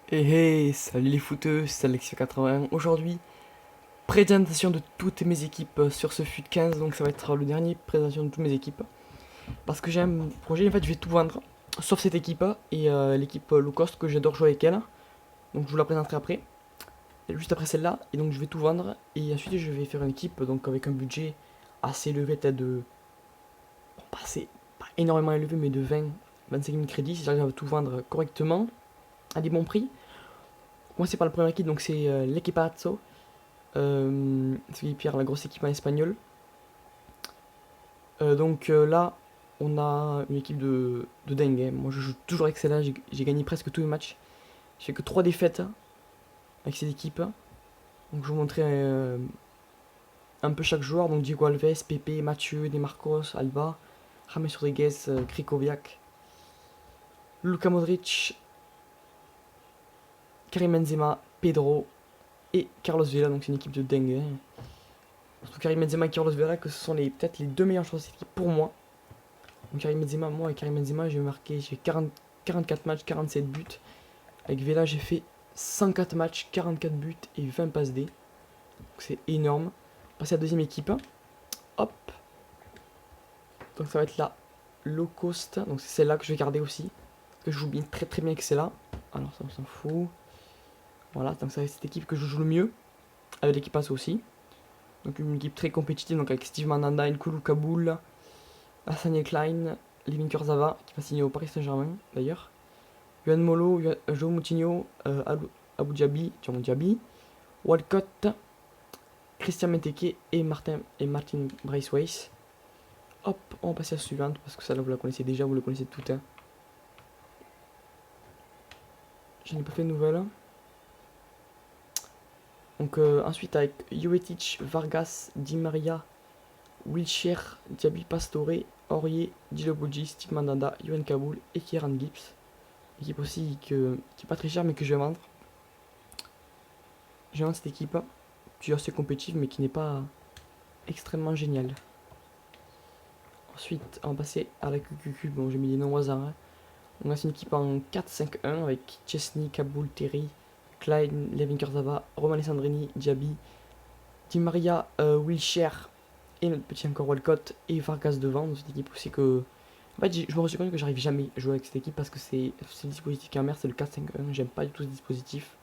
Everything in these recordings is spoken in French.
Hey, hey, salut les footeux, c'est Alexia81. Aujourd'hui, présentation de toutes mes équipes sur ce FUT 15. Donc ça va être le dernier présentation de toutes mes équipes. Parce que j'ai un projet, en fait je vais tout vendre. Sauf cette équipe et l'équipe low cost que j'adore jouer avec elle. Donc je vous la présenterai après. Juste après celle-là. Et donc je vais tout vendre. Et ensuite je vais faire une équipe donc avec un budget assez élevé, peut-être de... Bon, pas énormément élevé, mais de 25 000 crédits. Si j'arrive à tout vendre correctement, à des bons prix. Commencer par le premier équipe, donc c'est l'Equipazo. C'est Pierre, la grosse équipe en espagnol. Là, on a une équipe de dingue, hein. Moi, je joue toujours avec celle-là. J'ai gagné presque tous les matchs. J'ai que 3 défaites avec cette équipe. Donc, je vous montrerai un peu chaque joueur. Donc, Diego Alves, Pepe, Mathieu, De Marcos, Alba, James Rodriguez, Krikoviak, Luka Modric, Karim Benzema, Pedro et Carlos Vela. Donc, c'est une équipe de dingue, hein. Surtout Karim Benzema et Carlos Vela, que ce sont peut-être les deux meilleurs joueurs de cette équipe pour moi. Donc Karim Benzema, moi avec Karim Benzema, j'ai 44 matchs, 47 buts. Avec Vela, j'ai fait 104 matchs, 44 buts et 20 passes D. Donc c'est énorme. Passer à la deuxième équipe. Hop. Donc ça va être la low cost. Donc c'est celle-là que je vais garder aussi. Parce que je joue bien, très très bien avec celle-là. Alors ça on s'en fout. Voilà, donc ça va être cette équipe que je joue le mieux. Avec l'équipe passe aussi. Donc une équipe très compétitive, donc avec Steve Mandanda, N'Koulou Kaboul, Hassani Klein, Levin Kurzawa, qui va signer au Paris Saint-Germain d'ailleurs, Yohan Molo, João Moutinho, Abu Dhabi, Walcott, Christian Benteke et Martin Braithwaite. Hop, on va passer à la suivante parce que ça là vous la connaissez déjà, vous le connaissez tout, hein. Je n'ai pas fait de nouvelles. Donc ensuite avec Jovetic, Vargas, Di Maria, Wilshere, Diaby Pastore, Aurier, Djilobodji, Steve Mandanda, Yohan Kaboul et Kieran Gibbs. Équipe aussi qui est pas très chère mais que je vais vendre. Je vends cette équipe qui est assez compétitive mais qui n'est pas extrêmement géniale. Ensuite, on va passer à la QQQ. Bon, j'ai mis des noms au hasard, hein. On a une équipe en 4-5-1 avec Chesney, Kaboul, Terry, Klein, Levin Kurzawa, Roman Alessandrini, Diaby, Di Maria, Wilshere et notre petit encore Walcott et Vargas devant. Donc cette équipe aussi que... En fait, je me rends compte que j'arrive jamais à jouer avec cette équipe parce que c'est le dispositif qui est merde, c'est le 4-5-1. J'aime pas du tout ce dispositif.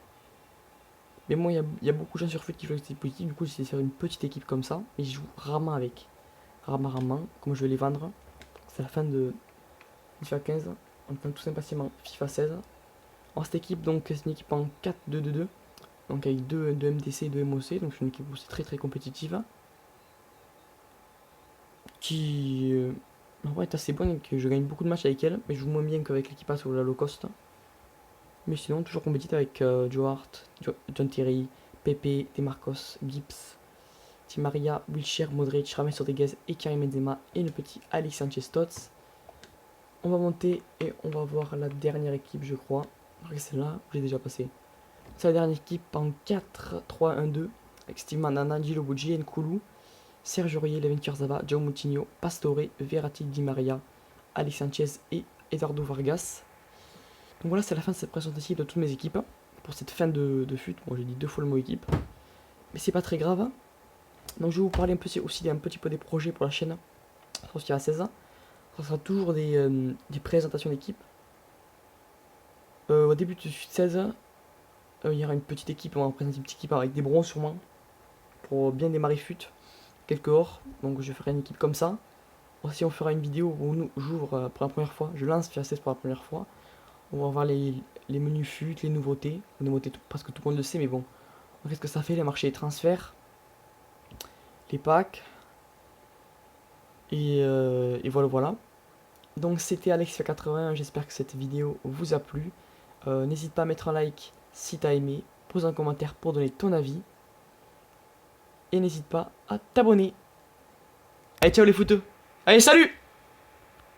Mais moi, il y a beaucoup de gens sur FUT qui jouent avec ce dispositif. Du coup, j'essaie de faire une petite équipe comme ça. Et je joue rarement avec. Rarement. Comme je vais les vendre. C'est la fin de FIFA 15. On attend tout impatiemment FIFA 16. Alors, cette équipe, donc, c'est une équipe en 4-2-2-2. Donc, avec 2 MDC et 2 MOC. Donc, c'est une équipe aussi très très compétitive. Qui en vrai est assez bonne et que je gagne beaucoup de matchs avec elle. Mais je joue moins bien qu'avec l'équipe sur la low cost. Mais sinon, toujours compétitif avec Joe Hart, John Terry, Pepe, Demarcos, Gibbs, Di Maria, Wilshere, Modric, James Rodriguez et Karim Benzema et le petit Alex Sanchez-Tots. On va monter et on va voir la dernière équipe, je crois. Après celle-là, je l'ai déjà passé. C'est la dernière équipe en 4-3-1-2 avec Steve Mandanda, Djilobodji, N'Koulou, Serge Aurier, Levin Kurzawa, João Moutinho, Pastore, Verratti, Di Maria, Alex Sanchez et Eduardo Vargas. Donc voilà, c'est la fin de cette présentation de toutes mes équipes pour cette fin de FUT. Bon, j'ai dit 2 fois le mot équipe, mais c'est pas très grave. Donc je vais vous parler un peu aussi un petit peu des projets pour la chaîne. Sortir à 16 ans. Ça sera toujours des présentations d'équipe. Au début de FUT 16, il y aura une petite équipe. On va présenter une petite équipe avec des bronzes sûrement pour bien démarrer FUT. Quelques or. Donc je ferai une équipe comme ça. Aussi, on fera une vidéo où j'ouvre pour la première fois. Je lance FUT 16 pour la première fois. On va voir les menus FUT, les nouveautés. Les nouveautés, presque tout le monde le sait, mais bon. Qu'est-ce que ça fait, les marchés, les transferts, les packs. Et voilà. Donc c'était Alexia80, j'espère que cette vidéo vous a plu. N'hésite pas à mettre un like si t'as aimé. Pose un commentaire pour donner ton avis. Et n'hésite pas à t'abonner. Allez, ciao les footeux. Allez, salut!